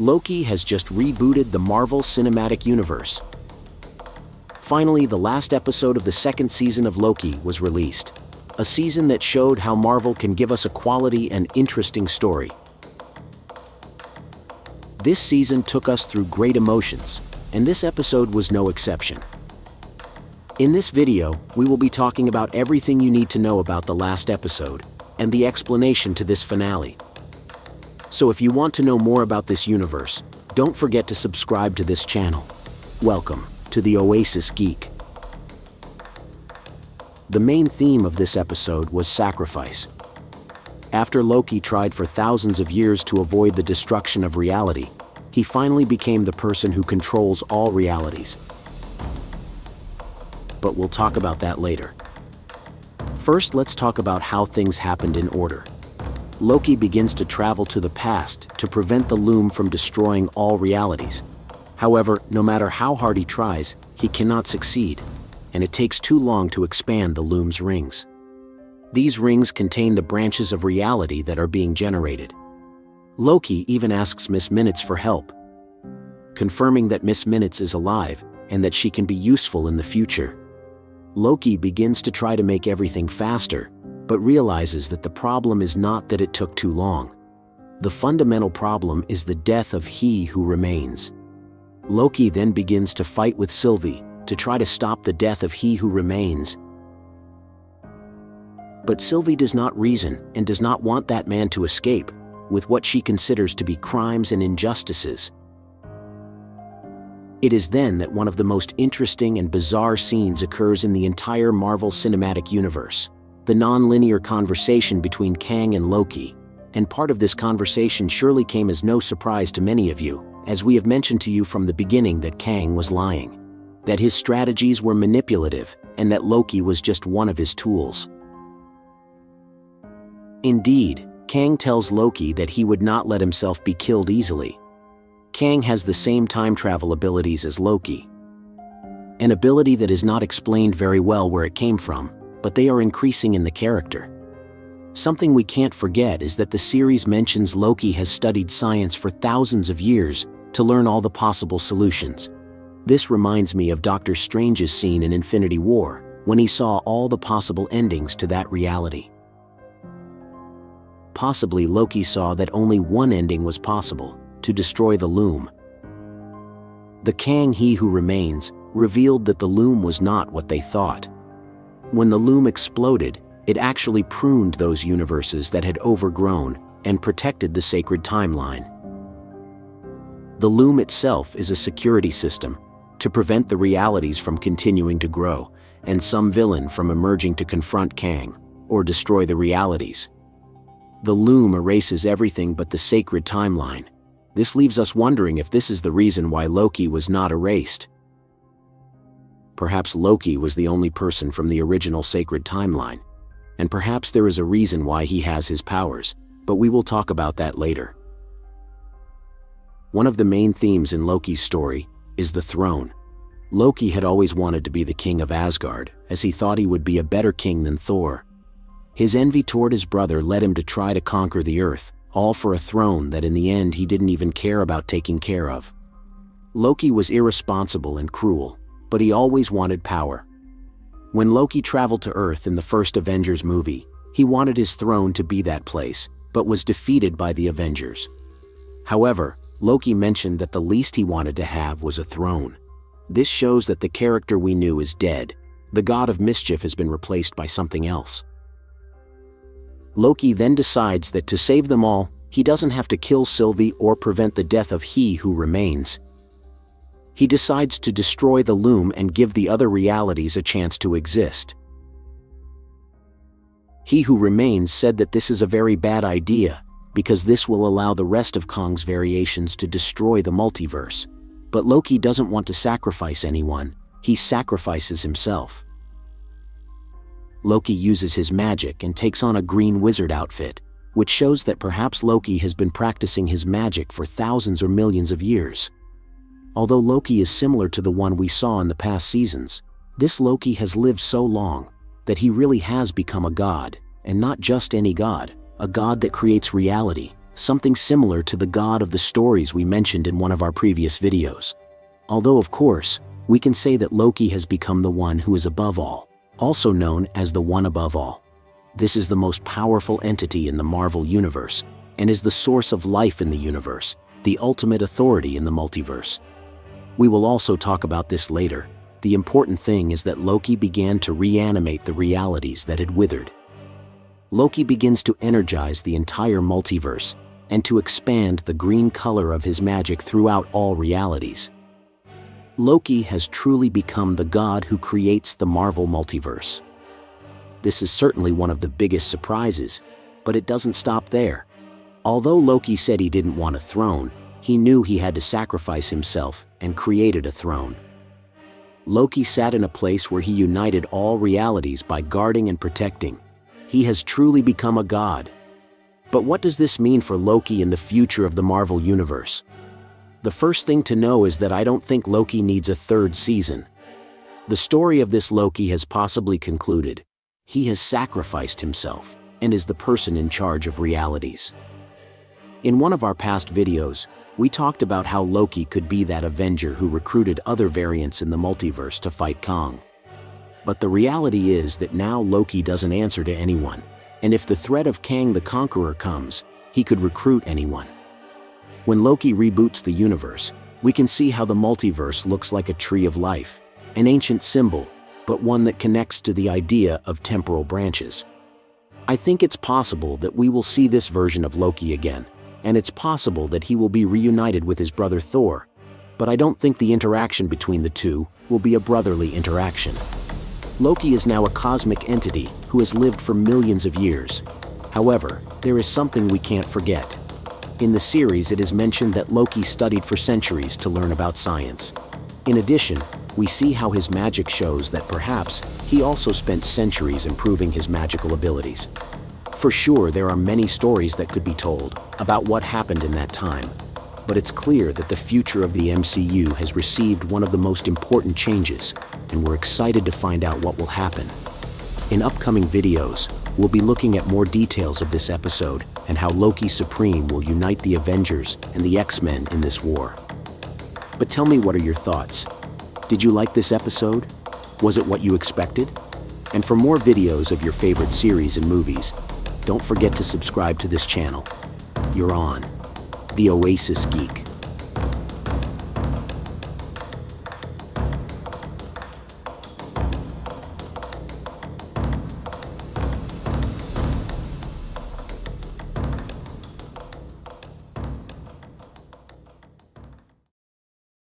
Loki has just rebooted the Marvel Cinematic Universe. Finally, the last episode of the second season of Loki was released. A season that showed how Marvel can give us a quality and interesting story. This season took us through great emotions, and this episode was no exception. In this video, we will be talking about everything you need to know about the last episode, and the explanation to this finale. So if you want to know more about this universe, don't forget to subscribe to this channel. Welcome to the Oasis Geek. The main theme of this episode was sacrifice. After Loki tried for thousands of years to avoid the destruction of reality, he finally became the person who controls all realities. But we'll talk about that later. First, let's talk about how things happened in order. Loki begins to travel to the past to prevent the loom from destroying all realities. However, no matter how hard he tries, he cannot succeed, and it takes too long to expand the loom's rings. These rings contain the branches of reality that are being generated. Loki even asks Miss Minutes for help, confirming that Miss Minutes is alive and that she can be useful in the future. Loki begins to try to make everything faster, but realizes that the problem is not that it took too long. The fundamental problem is the death of he who remains. Loki then begins to fight with Sylvie to try to stop the death of he who remains. But Sylvie does not reason and does not want that man to escape, with what she considers to be crimes and injustices. It is then that one of the most interesting and bizarre scenes occurs in the entire Marvel Cinematic Universe. The non-linear conversation between Kang and Loki, and part of this conversation surely came as no surprise to many of you, as we have mentioned to you from the beginning that Kang was lying, that his strategies were manipulative, and that Loki was just one of his tools. Indeed, Kang tells Loki that he would not let himself be killed easily. Kang has the same time travel abilities as Loki, an ability that is not explained very well where it came from, but they are increasing in the character. Something we can't forget is that the series mentions Loki has studied science for thousands of years to learn all the possible solutions. This reminds me of Doctor Strange's scene in Infinity War, when he saw all the possible endings to that reality. Possibly Loki saw that only one ending was possible, to destroy the loom. The Kang He Who Remains revealed that the loom was not what they thought. When the loom exploded, it actually pruned those universes that had overgrown and protected the sacred timeline. The loom itself is a security system to prevent the realities from continuing to grow and some villain from emerging to confront Kang or destroy the realities. The loom erases everything but the sacred timeline. This leaves us wondering if this is the reason why Loki was not erased. Perhaps Loki was the only person from the original sacred timeline, and perhaps there is a reason why he has his powers, but we will talk about that later. One of the main themes in Loki's story is the throne. Loki had always wanted to be the king of Asgard, as he thought he would be a better king than Thor. His envy toward his brother led him to try to conquer the earth, all for a throne that in the end he didn't even care about taking care of. Loki was irresponsible and cruel, but he always wanted power. When Loki traveled to Earth in the first Avengers movie, he wanted his throne to be that place, but was defeated by the Avengers. However, Loki mentioned that the least he wanted to have was a throne. This shows that the character we knew is dead. The god of mischief has been replaced by something else. Loki then decides that to save them all, he doesn't have to kill Sylvie or prevent the death of he who remains. He decides to destroy the loom and give the other realities a chance to exist. He Who Remains said that this is a very bad idea, because this will allow the rest of Kang's variations to destroy the multiverse. But Loki doesn't want to sacrifice anyone, he sacrifices himself. Loki uses his magic and takes on a green wizard outfit, which shows that perhaps Loki has been practicing his magic for thousands or millions of years. Although Loki is similar to the one we saw in the past seasons, this Loki has lived so long that he really has become a god, and not just any god, a god that creates reality, something similar to the god of the stories we mentioned in one of our previous videos. Although, of course, we can say that Loki has become the one who is above all, also known as the one above all. This is the most powerful entity in the Marvel Universe, and is the source of life in the universe, the ultimate authority in the multiverse. We will also talk about this later. The important thing is that Loki began to reanimate the realities that had withered. Loki begins to energize the entire multiverse, and to expand the green color of his magic throughout all realities. Loki has truly become the god who creates the Marvel multiverse. This is certainly one of the biggest surprises, but it doesn't stop there. Although Loki said he didn't want a throne, he knew he had to sacrifice himself and created a throne. Loki sat in a place where he united all realities by guarding and protecting. He has truly become a god. But what does this mean for Loki in the future of the Marvel Universe? The first thing to know is that I don't think Loki needs a third season. The story of this Loki has possibly concluded. He has sacrificed himself, and is the person in charge of realities. In one of our past videos, we talked about how Loki could be that Avenger who recruited other variants in the multiverse to fight Kang. But the reality is that now Loki doesn't answer to anyone, and if the threat of Kang the Conqueror comes, he could recruit anyone. When Loki reboots the universe, we can see how the multiverse looks like a tree of life, an ancient symbol, but one that connects to the idea of temporal branches. I think it's possible that we will see this version of Loki again, and it's possible that he will be reunited with his brother Thor, but I don't think the interaction between the two will be a brotherly interaction. Loki is now a cosmic entity who has lived for millions of years. However, there is something we can't forget. In the series, it is mentioned that Loki studied for centuries to learn about science. In addition, we see how his magic shows that perhaps he also spent centuries improving his magical abilities. For sure, there are many stories that could be told about what happened in that time, but it's clear that the future of the MCU has received one of the most important changes, and we're excited to find out what will happen. In upcoming videos, we'll be looking at more details of this episode and how Loki Supreme will unite the Avengers and the X-Men in this war. But tell me, what are your thoughts? Did you like this episode? Was it what you expected? And for more videos of your favorite series and movies, don't forget to subscribe to this channel. You're on The Oasis Geek.